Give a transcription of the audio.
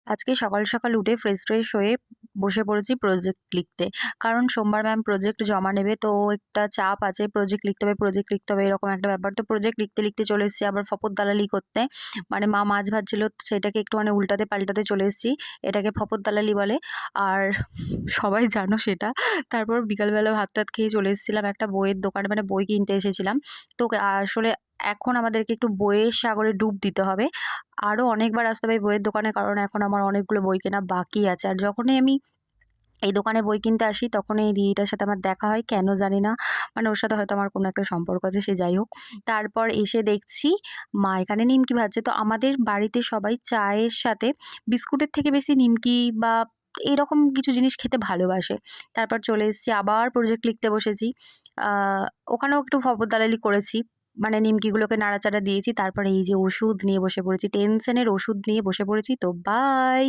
আজকে সকাল সকাল উঠে ফ্রেশ ট্রেশ হয়ে বসে পড়েছি প্রজেক্ট লিখতে। কারণ সোমবার ম্যাম প্রজেক্ট জমা নেবে, তো একটা চাপ আছে, প্রজেক্ট লিখতে হবে এরকম একটা ব্যাপার। তো প্রজেক্ট লিখতে লিখতে চলে এসেছি আবার ফপর দালালি করতে। মানে মা মাছ ভাজছিল, সেটাকে একটু মানে উল্টাতে পাল্টাতে চলে এসেছি। এটাকে ফপর দালালি বলে। আর সবাই জানো সেটা। তারপর বিকালবেলা ভাত টাত খেয়ে চলে এসেছিলাম একটা বইয়ের দোকানে, মানে বই কিনতে এসেছিলাম। তো আসলে এখন আমাদেরকে একটু বইয়ের সাগরে ডুব দিতে হবে। আরো অনেকবার আসতে হবে এই বইয়ের দোকানে, কারণ এখন আমার অনেকগুলো বই কেনা বাকি আছে। আর যখনই আমি এই দোকানে বই কিনতে আসি তখন এই দিদিটার সাথে আমার দেখা হয়, কেন জানি না। মানে ওর সাথে হয়তো আমার কোনো একটা সম্পর্ক আছে, সে যাই হোক। তারপর এসে দেখছি মা এখানে নিমকি ভাজছে। তো আমাদের বাড়িতে সবাই চায়ের সাথে বিস্কুটের থেকে বেশি নিমকি বা এরকম কিছু জিনিস খেতে ভালোবাসে। তারপর চলে এসেছি আবার প্রজেক্ট লিখতে বসেছি। ওখানেও একটু ফপরদালালি করেছি। মানে নিমকিগুলোকে নাড়াচাড়া দিয়েছি। তারপরে এই যে ওষুধ নিয়ে বসে পড়েছি। টেনশনের ওষুধ নিয়ে বসে পড়েছি। তো বাই।